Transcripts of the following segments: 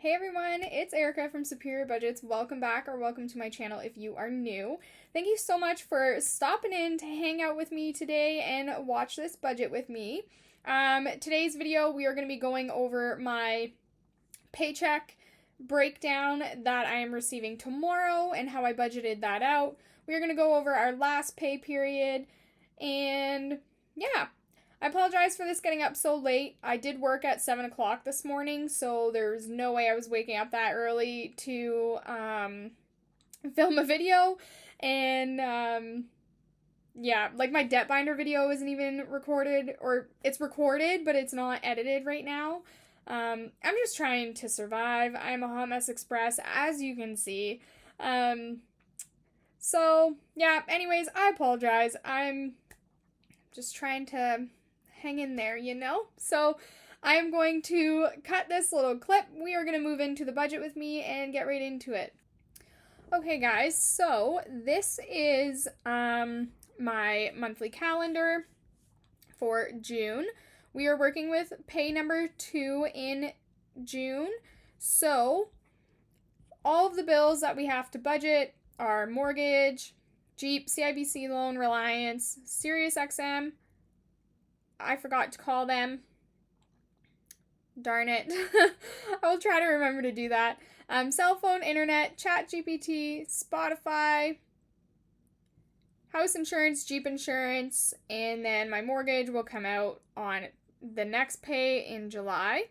Hey everyone, it's Erica from Superior Budgets. Welcome back or welcome to my channel if you are new. Thank you so much for stopping in to hang out with me today and watch this budget with me. Today's video, we are going to be going over my paycheck breakdown that I am receiving tomorrow and how I budgeted that out. We are going to go over our last pay period and yeah. I apologize for this getting up so late. I did work at 7 o'clock this morning, so there's no way I was waking up that early to film a video. And yeah, like my debt binder video isn't even recorded, or it's recorded, but it's not edited right now. I'm just trying to survive. I'm a hot mess express, as you can see. So yeah, anyways, I apologize. I'm just trying to hang in there, you know? So I am going to cut this little clip. We are going to move into the budget with me and get right into it. Okay, guys, so this is my monthly calendar for June. We are working with pay number 2 in June. So all of the bills that we have to budget are mortgage, Jeep, CIBC loan, Reliance, SiriusXM. I forgot to call them. Darn it. I will try to remember to do that. Cell phone, internet, ChatGPT, Spotify, house insurance, Jeep insurance, and then my mortgage will come out on the next pay in July.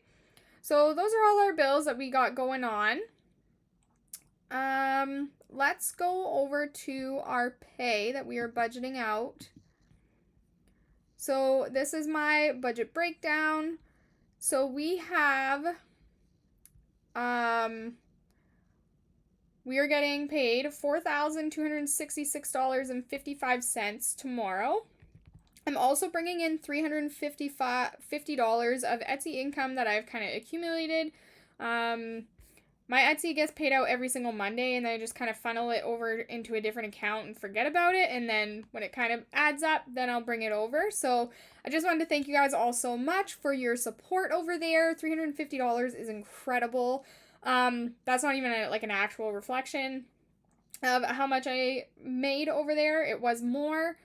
So those are all our bills that we got going on. Let's go over to our pay that we are budgeting out. So this is my budget breakdown. So we have, we are getting paid $4,266.55 tomorrow. I'm also bringing in $350 of Etsy income that I've kind of accumulated. My Etsy gets paid out every single Monday, and then I just kind of funnel it over into a different account and forget about it. And then when it kind of adds up, then I'll bring it over. So I just wanted to thank you guys all so much for your support over there. $350 is incredible. That's not even an actual reflection of how much I made over there. It was more.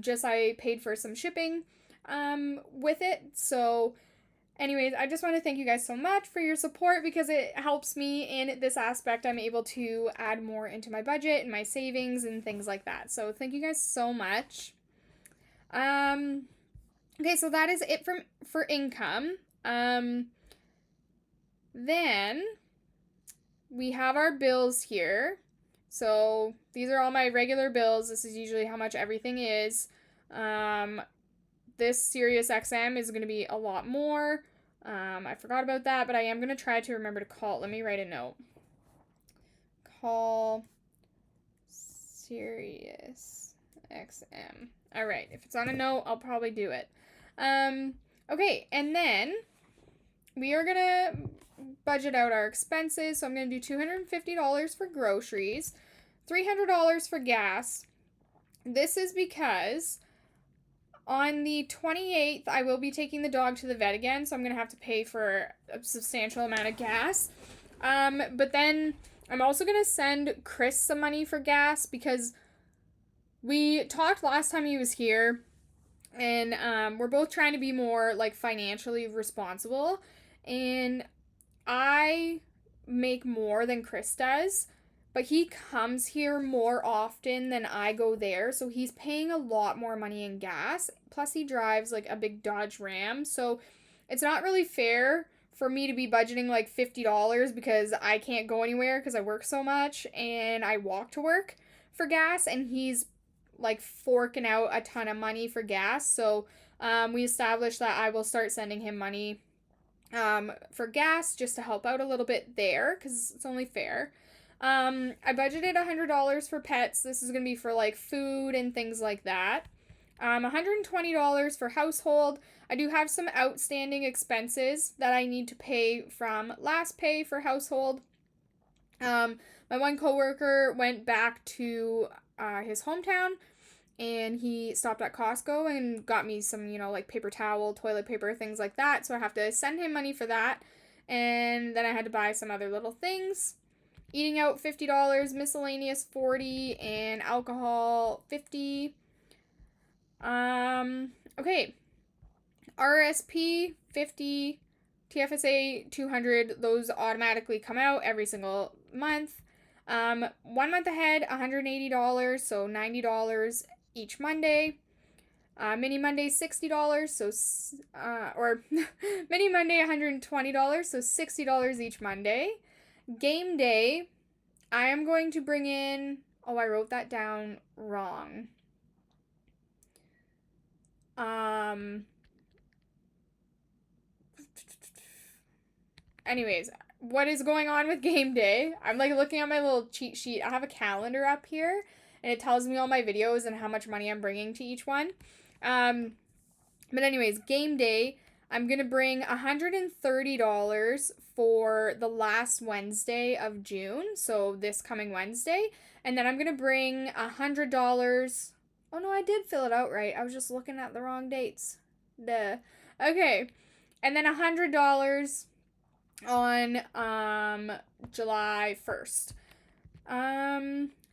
Just I paid for some shipping with it. So anyways, I just want to thank you guys so much for your support because it helps me in this aspect. I'm able to add more into my budget and my savings and things like that. So thank you guys so much. Okay, so that is it for income. Then we have our bills here. So these are all my regular bills. This is usually how much everything is. This SiriusXM is going to be a lot more. I forgot about that, but I am going to try to remember to call. Let me write a note. Call SiriusXM. All right. If it's on a note, I'll probably do it. Okay. And then we are going to budget out our expenses. So I'm going to do $250 for groceries, $300 for gas. This is because on the 28th, I will be taking the dog to the vet again, so I'm going to have to pay for a substantial amount of gas. But then I'm also going to send Chris some money for gas because we talked last time he was here, and we're both trying to be more, financially responsible, and I make more than Chris does. But he comes here more often than I go there, so he's paying a lot more money in gas. Plus, he drives, a big Dodge Ram, so it's not really fair for me to be budgeting, $50 because I can't go anywhere because I work so much, and I walk to work for gas, and he's, forking out a ton of money for gas. So, we established that I will start sending him money for gas just to help out a little bit there because it's only fair. I budgeted $100 for pets. This is going to be for food and things like that. $120 for household. I do have some outstanding expenses that I need to pay from last pay for household. My one coworker went back to his hometown and he stopped at Costco and got me some, paper towel, toilet paper, things like that. So I have to send him money for that. And then I had to buy some other little things. Eating out $50, miscellaneous $40, and alcohol $50. Okay. RSP $50, TFSA $200. Those automatically come out every single month. 1 month ahead, $180, so $90 each Monday. Mini Monday $60, so or Mini Monday $120, so $60 each Monday. Game day, I am going to bring in. Oh, I wrote that down wrong. Anyways, what is going on with game day? I'm like looking at my little cheat sheet. I have a calendar up here, and it tells me all my videos and how much money I'm bringing to each one. But anyways, game day, I'm going to bring $130 for the last Wednesday of June, so this coming Wednesday. And then I'm going to bring $100. Oh no, I did fill it out right. I was just looking at the wrong dates. Duh. Okay. And then $100 on July 1st.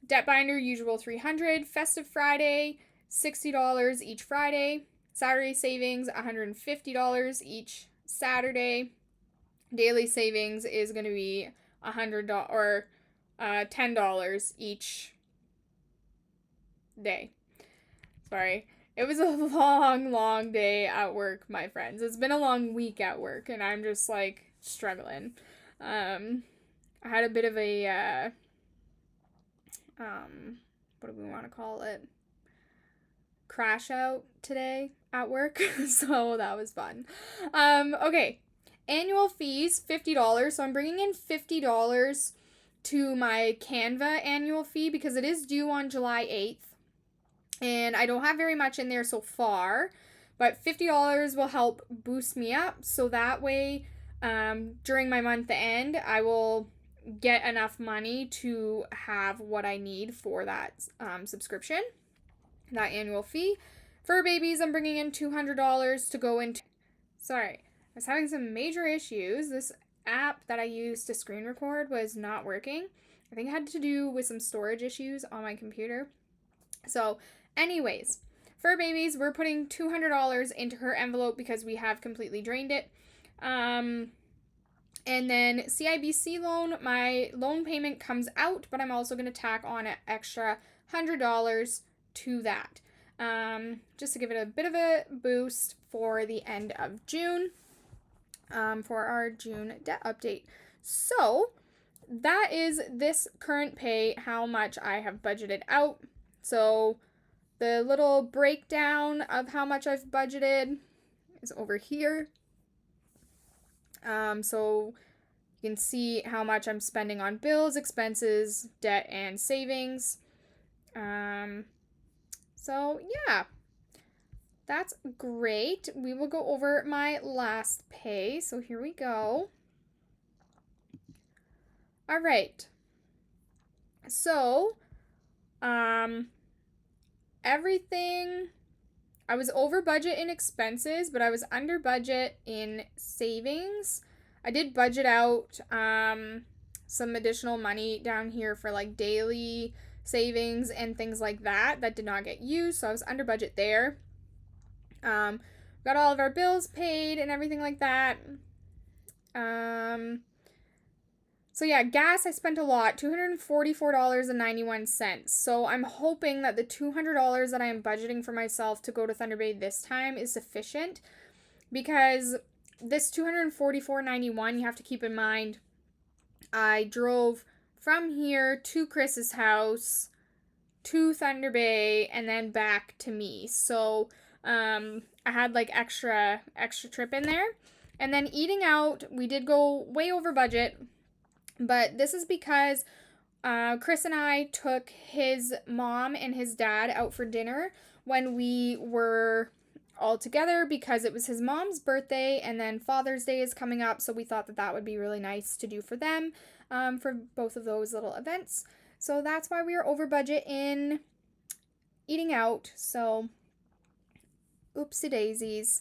Debt binder, usual $300. Festive Friday, $60 each Friday. Saturday savings, $150 each Saturday. Daily savings is going to be $100 or $10 each day. Sorry. It was a long day at work, my friends. It's been a long week at work, and I'm just like struggling. I had a bit of a what do we want to call it? Crash out today at work, so that was fun. Okay, annual fees $50, so I'm bringing in $50 to my Canva annual fee because it is due on July 8th, and I don't have very much in there so far, but $50 will help boost me up, so that way during my month end I will get enough money to have what I need for that subscription, that annual fee. For babies, I'm bringing in $200 to go into. Sorry, I was having some major issues. This app that I used to screen record was not working. I think it had to do with some storage issues on my computer. So, anyways, for babies, we're putting $200 into her envelope because we have completely drained it. And then CIBC loan, my loan payment comes out, but I'm also going to tack on an extra $100 to that. Just to give it a bit of a boost for the end of June, for our June debt update. So that is this current pay, how much I have budgeted out. So the little breakdown of how much I've budgeted is over here. So you can see how much I'm spending on bills, expenses, debt, and savings. So yeah, that's great. We will go over my last pay. So here we go. All right. So, everything, I was over budget in expenses, but I was under budget in savings. I did budget out some additional money down here for like daily savings and things like that did not get used, so I was under budget there. Got all of our bills paid and everything like that. So yeah, gas I spent a lot, $244.91. So I'm hoping that the $200 that I am budgeting for myself to go to Thunder Bay this time is sufficient, because this $244.91, you have to keep in mind, I drove from here to Chris's house, to Thunder Bay, and then back to me. So I had like extra trip in there. And then eating out, we did go way over budget, but this is because Chris and I took his mom and his dad out for dinner when we were all together, because it was his mom's birthday, and then Father's Day is coming up, so we thought that would be really nice to do for them, for both of those little events. So that's why we were over budget in eating out. So oopsie daisies.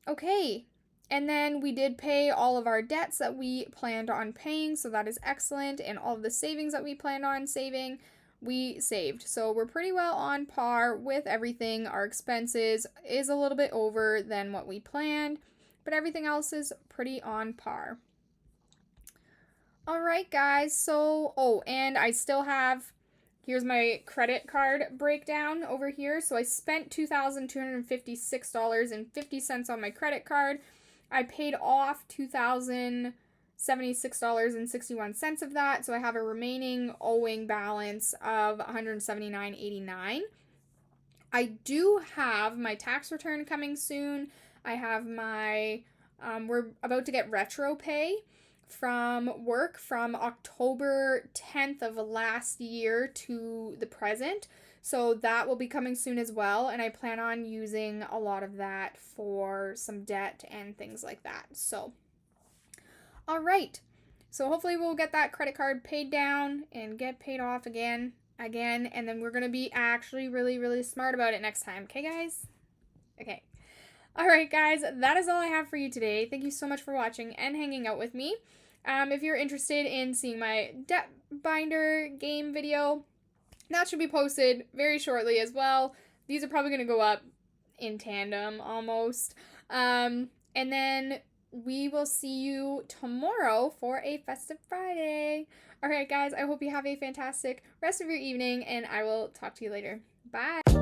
Okay, And then we did pay all of our debts that we planned on paying, so that is excellent. And all of the savings that we planned on saving, we saved. So we're pretty well on par with everything. Our expenses is a little bit over than what we planned, but everything else is pretty on par. All right, guys. So, and I still have, here's my credit card breakdown over here. So I spent $2,256.50 on my credit card. I paid off $2,076.61 of that. So I have a remaining owing balance of $179.89. I do have my tax return coming soon. I have my, we're about to get retro pay from work from October 10th of last year to the present. So that will be coming soon as well. And I plan on using a lot of that for some debt and things like that. So, all right. So hopefully we'll get that credit card paid down and get paid off again. And then we're going to be actually really, really smart about it next time. Okay, guys? Okay. All right, guys, that is all I have for you today. Thank you so much for watching and hanging out with me. If you're interested in seeing my debt binder game video, that should be posted very shortly as well. These are probably going to go up in tandem almost. And then we will see you tomorrow for a festive Friday. All right, guys, I hope you have a fantastic rest of your evening, and I will talk to you later. Bye.